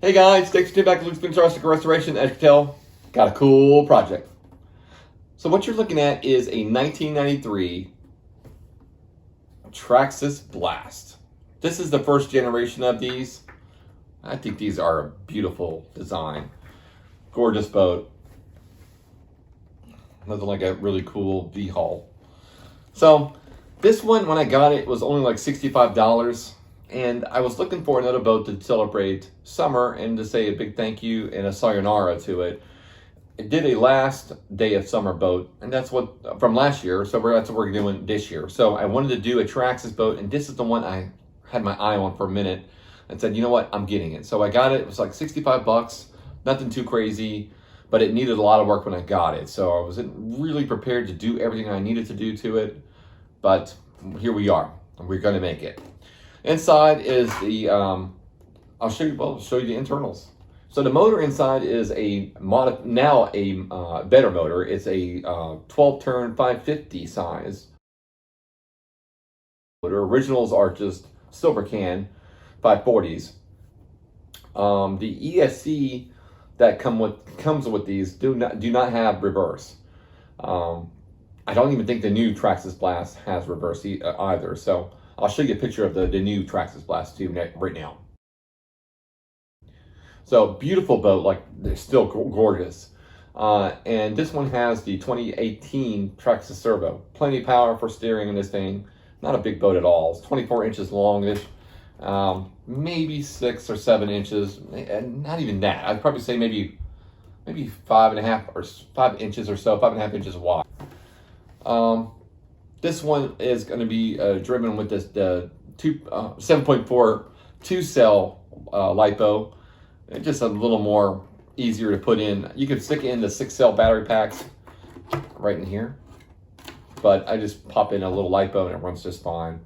Hey guys, thanks for tuning back to Luke's Fantastic Restoration. As you can tell, got a cool project. So what you're looking at is a 1993 Traxxas Blast. This is the first generation of these. I think these are a beautiful design. Gorgeous boat. Nothing like a really cool V-hull. So this one, when I got it, was only like $65. And I was looking for another boat to celebrate summer and to say a big thank you and a sayonara to it. It did a last day of summer boat, and that's what from last year. So that's what we're doing this year. So I wanted to do a Traxxas boat, and this is the one I had my eye on for a minute and said, you know what, I'm getting it. So I got it. It was like 65 bucks, nothing too crazy, but it needed a lot of work when I got it. So I wasn't really prepared to do everything I needed to do to it, but here we are, and we're going to make it. Inside is the, I'll show you the internals. So the motor inside is a better motor. It's a 12-turn 550 size motor. Originals are just silver can 540s. The ESC that comes with these do not have reverse. I don't even think the new Traxxas Blast has reverse either. So I'll show you a picture of the new Traxxas Blast too right now. So beautiful boat, like they're still gorgeous. And this one has the 2018 Traxxas servo. Plenty of power for steering in this thing. Not a big boat at all. It's 24 inches longish, maybe 6 or 7 inches. Not even that. I'd probably say maybe 5.5 or 5 inches or so, 5.5 inches wide. This one is going to be driven with this 7.4 2-cell LiPo. It's just a little more easier to put in. You could stick it in the 6-cell battery packs right in here, but I just pop in a little LiPo and it runs just fine.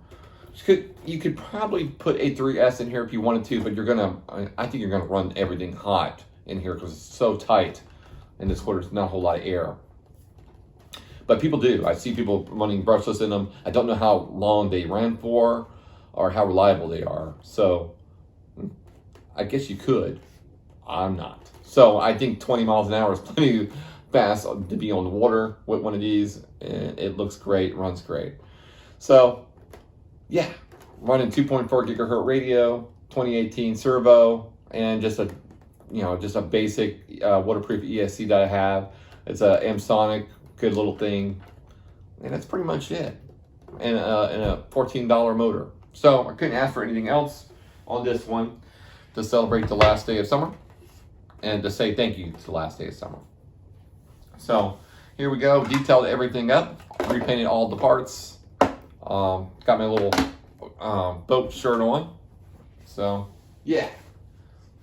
You could probably put a 3S in here if you wanted to, but I think you're gonna run everything hot in here because it's so tight, and this quarter's not a whole lot of air. But people do. I see people running brushless in them. I don't know how long they ran for or how reliable they are. So I guess you could. I'm not. So I think 20 miles an hour is plenty fast to be on the water with one of these. And it looks great, runs great. So yeah, running 2.4 gigahertz radio, 2018 servo, and just a basic waterproof ESC that I have. It's a M-Sonic. Good little thing, and that's pretty much it. And a $14 motor. So I couldn't ask for anything else on this one to celebrate the last day of summer and to say thank you to the last day of summer. So here we go. Detailed everything up, repainted all the parts. Got my little boat shirt on. So yeah,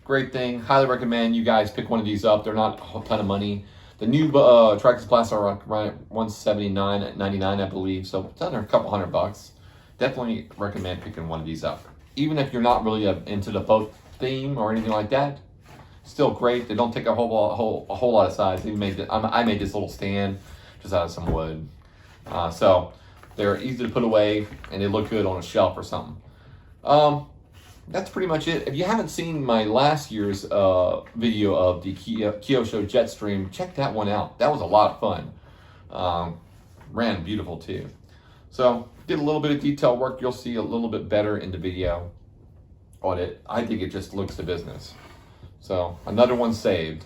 great thing. Highly recommend you guys pick one of these up. They're not a ton of money. The new Traxxas Blast are around $179.99, I believe, so it's under a couple $100. Definitely recommend picking one of these up. Even if you're not really into the boat theme or anything like that, still great. They don't take a whole lot of size. I made this little stand just out of some wood, so they're easy to put away and they look good on a shelf or something. That's pretty much it. If you haven't seen my last year's video of the Kyosho Jetstream, check that one out. That was a lot of fun. Ran beautiful too. So did a little bit of detail work. You'll see a little bit better in the video on it. I think it just looks the business. So another one saved.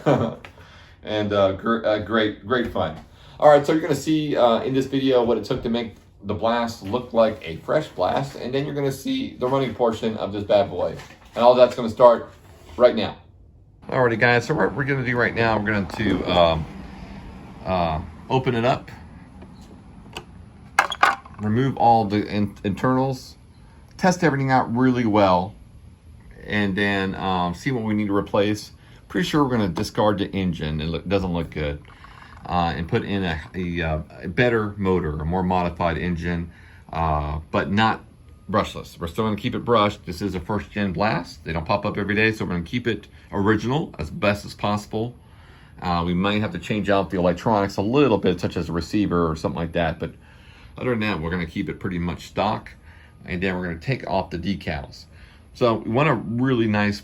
And great fun. All right, so you're gonna see in this video what it took to make the Blast look like a fresh Blast, and then you're going to see the running portion of this bad boy, and all that's going to start right now. Alrighty guys, so what we're going to do right now, we're going to open it up, remove all the internals, test everything out really well, and then see what we need to replace. Pretty sure we're going to discard the engine. It doesn't look good. And put in a better motor, a more modified engine, but not brushless. We're still going to keep it brushed. This is a first-gen Blast. They don't pop up every day, so we're going to keep it original as best as possible. We might have to change out the electronics a little bit, such as a receiver or something like that, but other than that, we're going to keep it pretty much stock. And then we're going to take off the decals. So we want a really nice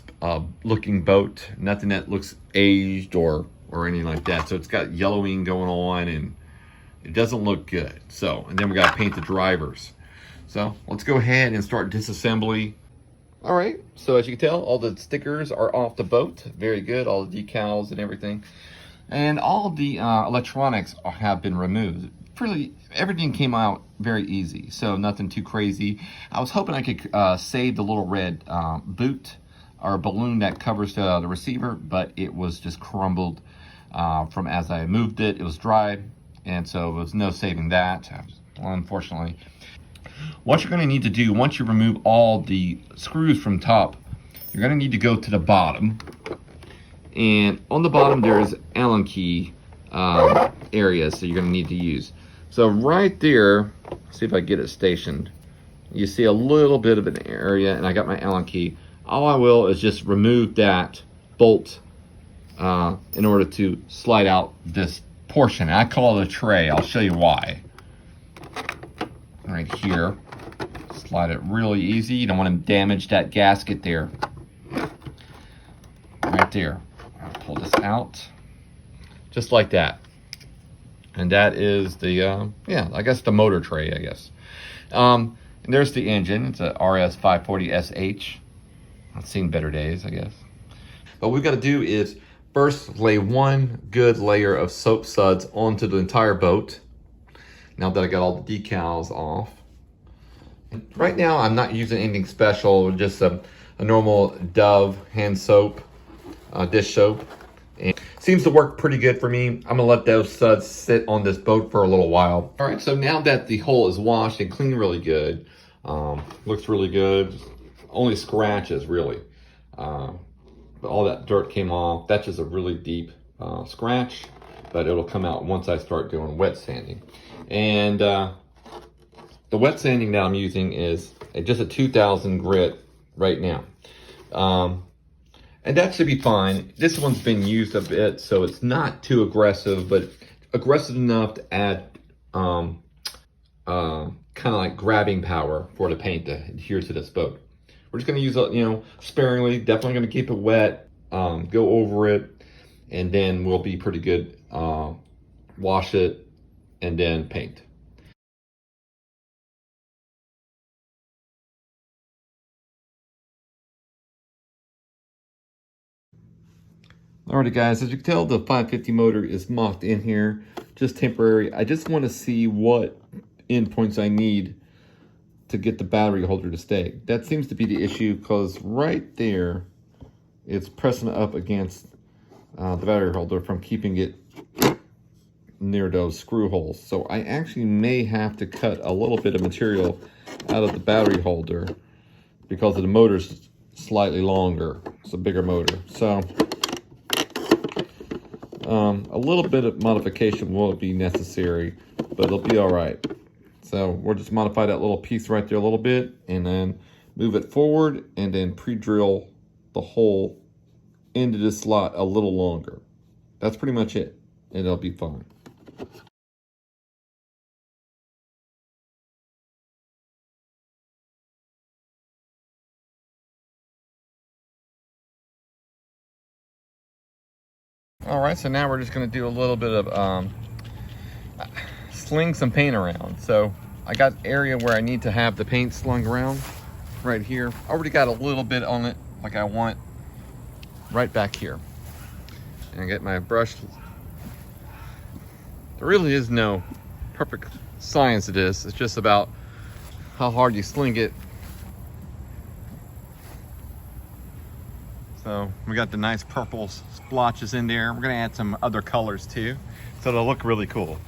looking boat, nothing that looks aged or anything like that. So it's got yellowing going on and it doesn't look good. So, and then we got to paint the drivers. So let's go ahead and start disassembly. All right, so as you can tell, all the stickers are off the boat. Very good, all the decals and everything. And all the electronics have been removed. Everything came out very easy, so nothing too crazy. I was hoping I could save the little red boot or balloon that covers the receiver, but it was just crumbled from as I moved it. It was dry, and so there was no saving that, unfortunately. What you're going to need to do, once you remove all the screws from top, you're going to need to go to the bottom. And on the bottom, there's Allen key areas that you're going to need to use. So right there, see if I get it stationed. You see a little bit of an area, and I got my Allen key. All I will is just remove that bolt in order to slide out this portion. I call it a tray. I'll show you why. Right here, slide it really easy. You don't want to damage that gasket there. Right there. I'll pull this out, just like that. And that is the, yeah, I guess the motor tray, I guess. And there's the engine. It's a RS540SH. I've seen better days, I guess. What we've got to do is first lay one good layer of soap suds onto the entire boat. Now that I got all the decals off. Right now, I'm not using anything special, just a normal Dove hand soap, dish soap. And seems to work pretty good for me. I'm gonna let those suds sit on this boat for a little while. All right, so now that the hull is washed and cleaned really good, looks really good. Only scratches, really. All that dirt came off. That's just a really deep scratch, but it'll come out once I start doing wet sanding. And the wet sanding that I'm using is just a 2000 grit right now. And that should be fine. This one's been used a bit, so it's not too aggressive, but aggressive enough to add kind of like grabbing power for the paint to adhere to this boat. We're just gonna use it, you know, sparingly. Definitely gonna keep it wet, go over it, and then we'll be pretty good. Wash it, and then paint. Alrighty guys, as you can tell, the 550 motor is mocked in here, just temporary. I just want to see what endpoints I need to get the battery holder to stay. That seems to be the issue, because right there, it's pressing up against the battery holder from keeping it near those screw holes. So I actually may have to cut a little bit of material out of the battery holder because of the motor's slightly longer. It's a bigger motor. So a little bit of modification will be necessary, but it'll be all right. So we'll just modify that little piece right there a little bit, and then move it forward, and then pre-drill the hole into this slot a little longer. That's pretty much it, and it'll be fine. All right, so now we're just gonna do a little bit of sling some paint around. So I got area where I need to have the paint slung around right here. I already got a little bit on it like I want right back here. And I get my brush. There really is no perfect science to this. It's just about how hard you sling it. So we got the nice purple splotches in there. We're gonna add some other colors too, so it'll look really cool.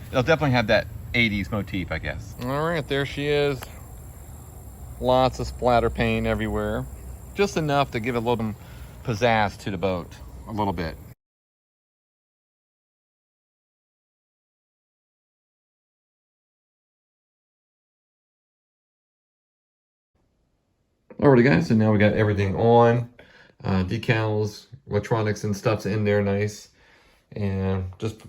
It'll definitely have that 80s motif, I guess. All right, there she is. Lots of splatter paint everywhere. Just enough to give a little pizzazz to the boat, a little bit. Alrighty guys, so now we got everything on. Decals, electronics and stuff's in there nice. And just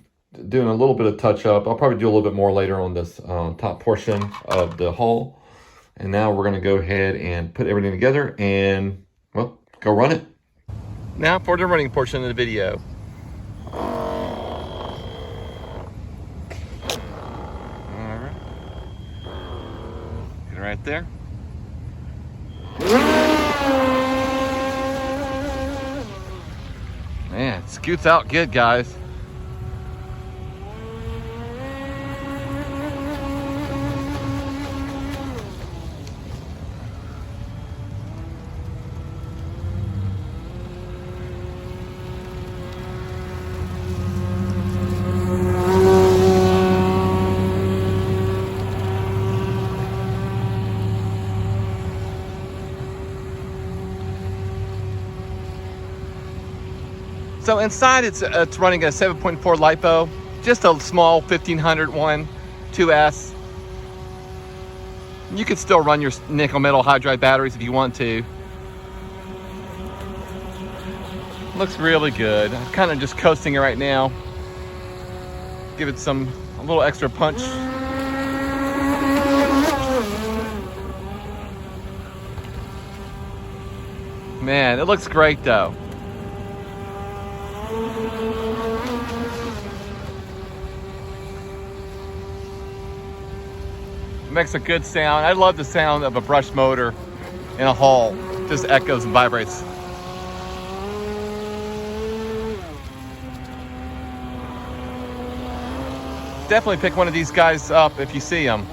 doing a little bit of touch up. I'll probably do a little bit more later on this top portion of the hull. And now we're gonna go ahead and put everything together and, well, go run it. Now for the running portion of the video. All right. Get it right there. Man, it scoots out good, guys. So inside it's running a 7.4 LiPo, just a small 1500 one, 2S. You could still run your nickel metal hydride batteries if you want to. Looks really good. I'm kind of just coasting it right now. Give it a little extra punch. Man, it looks great though. Makes a good sound. I love the sound of a brush motor in a haul. Just echoes and vibrates. Definitely pick one of these guys up if you see them.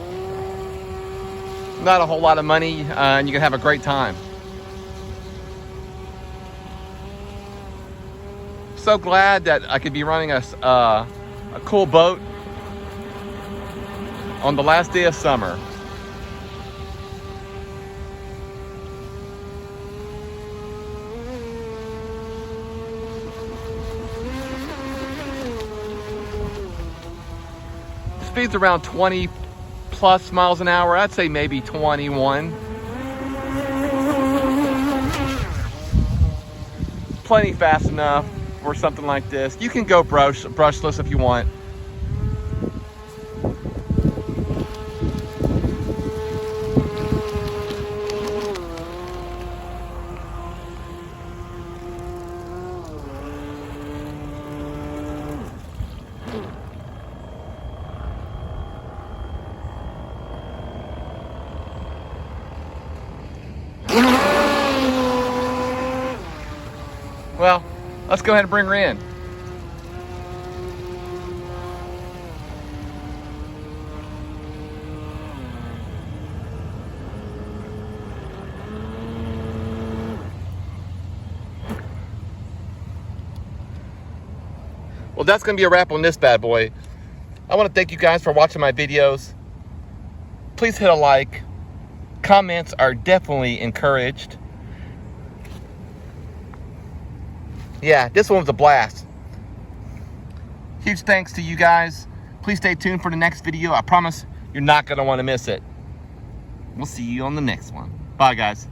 Not a whole lot of money, and you can have a great time. So glad that I could be running a cool boat on the last day of summer. Speed's around 20 plus miles an hour. I'd say maybe 21. Plenty fast enough for something like this. You can go brushless if you want. Well, let's go ahead and bring her in. Well, that's going to be a wrap on this bad boy. I want to thank you guys for watching my videos. Please hit a like. Comments are definitely encouraged. Yeah, this one was a blast. Huge thanks to you guys. Please stay tuned for the next video. I promise you're not going to want to miss it. We'll see you on the next one. Bye, guys.